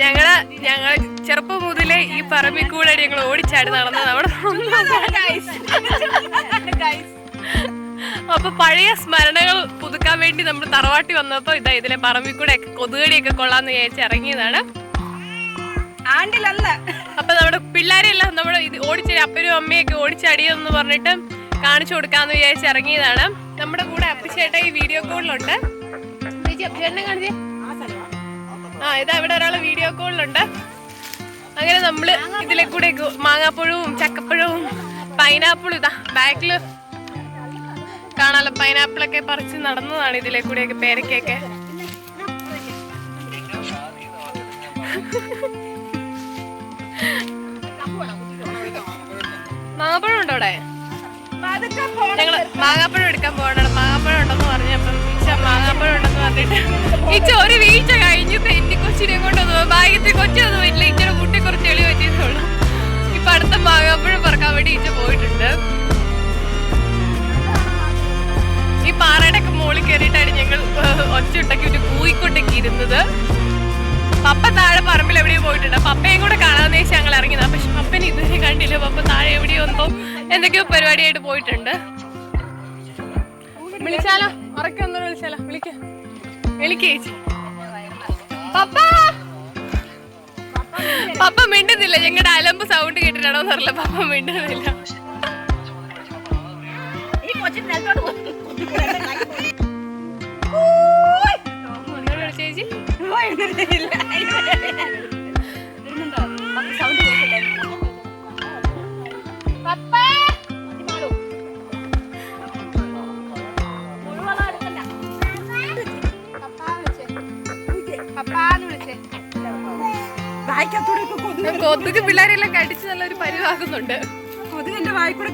ഞങ്ങൾ ചെറുപ്പം മുതലേ ഈ പറമ്പിൽ കൂടെ ഞങ്ങൾ ഓടിച്ചാടി നടന്നത് അവിടെ. അപ്പൊ പഴയ സ്മരണകൾ പുതുക്കാൻ വേണ്ടി നമ്മൾ തറവാട്ടി വന്നപ്പോ ഇതിലെ പറമ്പിൽ കൂടെ കൊതുകടിയൊക്കെ കൊള്ളാന്ന് വിചാരിച്ച് ഇറങ്ങിയതാണ്. ആണ്ടിലല്ല. അപ്പൊ നമ്മുടെ പിള്ളേരെല്ലാം നമ്മുടെ ഓടിച്ചാടി അപ്പനും അമ്മയൊക്കെ ഓടിച്ചാടിയെന്ന് പറഞ്ഞിട്ട് കാണിച്ചു കൊടുക്കാന്ന് വിചാരിച്ച് ഇറങ്ങിയതാണ്. നമ്മുടെ കൂടെ അപ്പിച്ചേട്ട ഈ വീഡിയോ കോളിലുണ്ട്. അപ്പിച്ചേട്ടനെ കാണിച്ചേ. ഇതാ ഇവിടെ ഒരാള് വീഡിയോ കോളിലുണ്ട്. അങ്ങനെ നമ്മള് ഇതിലെ കൂടെ മാങ്ങാപ്പഴവും ചക്കപ്പഴവും പൈനാപ്പിളും ഇതാ ബാക്കില് കാണാലോ, പൈനാപ്പിളൊക്കെ പറിച്ച് നടന്നതാണ് ഇതിലെ കൂടെയൊക്കെ, പേരക്കൊക്കെ. മാങ്ങാപ്പഴം ഉണ്ടോ അവിടെ? ഞങ്ങള് മാങ്ങാപ്പഴം എടുക്കാൻ പോകണം. മാങ്ങാപ്പഴം ഉണ്ടെന്ന് പറഞ്ഞപ്പം മാങ്ങാപ്പഴം ഉണ്ടെന്ന് പറഞ്ഞിട്ട് ഇച്ച ഒരു വീഴ്ച കഴിഞ്ഞു തെന്നി കൊച്ചിനെ കൊണ്ടൊന്നു ഭാഗ്യത്തിൽ കൊച്ചൊന്നും ഇല്ല. ഇച്ചിരി കുട്ടി കുറച്ച് ചെളി പറ്റിയതുള്ളൂ. ഇപ്പൊ അടുത്ത മാങ്ങാപ്പഴം പറക്കാൻ വേണ്ടി ഇച്ച പോയിട്ടുണ്ട്. ഈ പാറയുടെ ഒക്കെ മുകളിൽ കയറിയിട്ടാണ് ഞങ്ങൾ ഒച്ചുണ്ടാക്കി കൂയിക്കൊണ്ടൊക്കെ ഇരുന്നത്. പപ്പ താഴെ പറമ്പിൽ എവിടെയോ പോയിട്ടുണ്ട്. പപ്പയും കൂടെ കാണാന്ന് വെച്ചാൽ ഞങ്ങൾ ഇറങ്ങിയതാണ്. പക്ഷെ പപ്പനെ ഇതുവരെ കണ്ടില്ല. പപ്പ താഴെ എവിടെയോ എന്തോ എന്തൊക്കെയോ പരിപാടിയായിട്ട് പോയിട്ടുണ്ട്. വിളിച്ചാലോ? ഉറക്കൊന്നും വിളിച്ചാലോ? വിളിക്കേ ചേച്ചി. പപ്പ മിണ്ടുന്നില്ല. ഞങ്ങളുടെ അലമ്പ് സൗണ്ട് കേട്ടിട്ടാണോ എന്നറിയില്ല. പപ്പ മിണ്ടുന്നില്ല. ചേച്ചി കൊതുക് പിള്ളേരെല്ലാം കടിച്ച് നല്ലൊരു പരിവാകുന്നുണ്ട്. കൊതുകെന്റെ വായിക്കൂടെ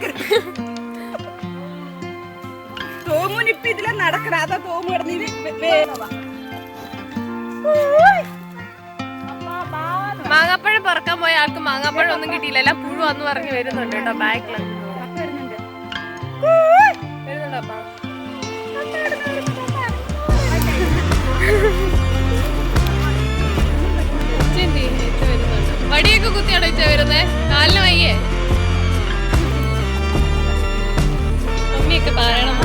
തോമുനിപ്പ ഇതിലെ നടക്കണ. അതാ തോമു കിടന്നില്. മാങ്ങാപ്പഴം പറക്കാൻ പോയ ആൾക്ക് മാങ്ങാപ്പഴം ഒന്നും കിട്ടിയില്ല. എല്ലാം പുഴു വന്ന് പറഞ്ഞ് വരുന്നുണ്ട് കേട്ടോ. ബാക്കില് വടിയൊക്കെ കുത്തിയാണോ ഇച്ച വരുന്നേ? കാലിന് വയ്യേ? മമ്മിയൊക്കെ പറയണം.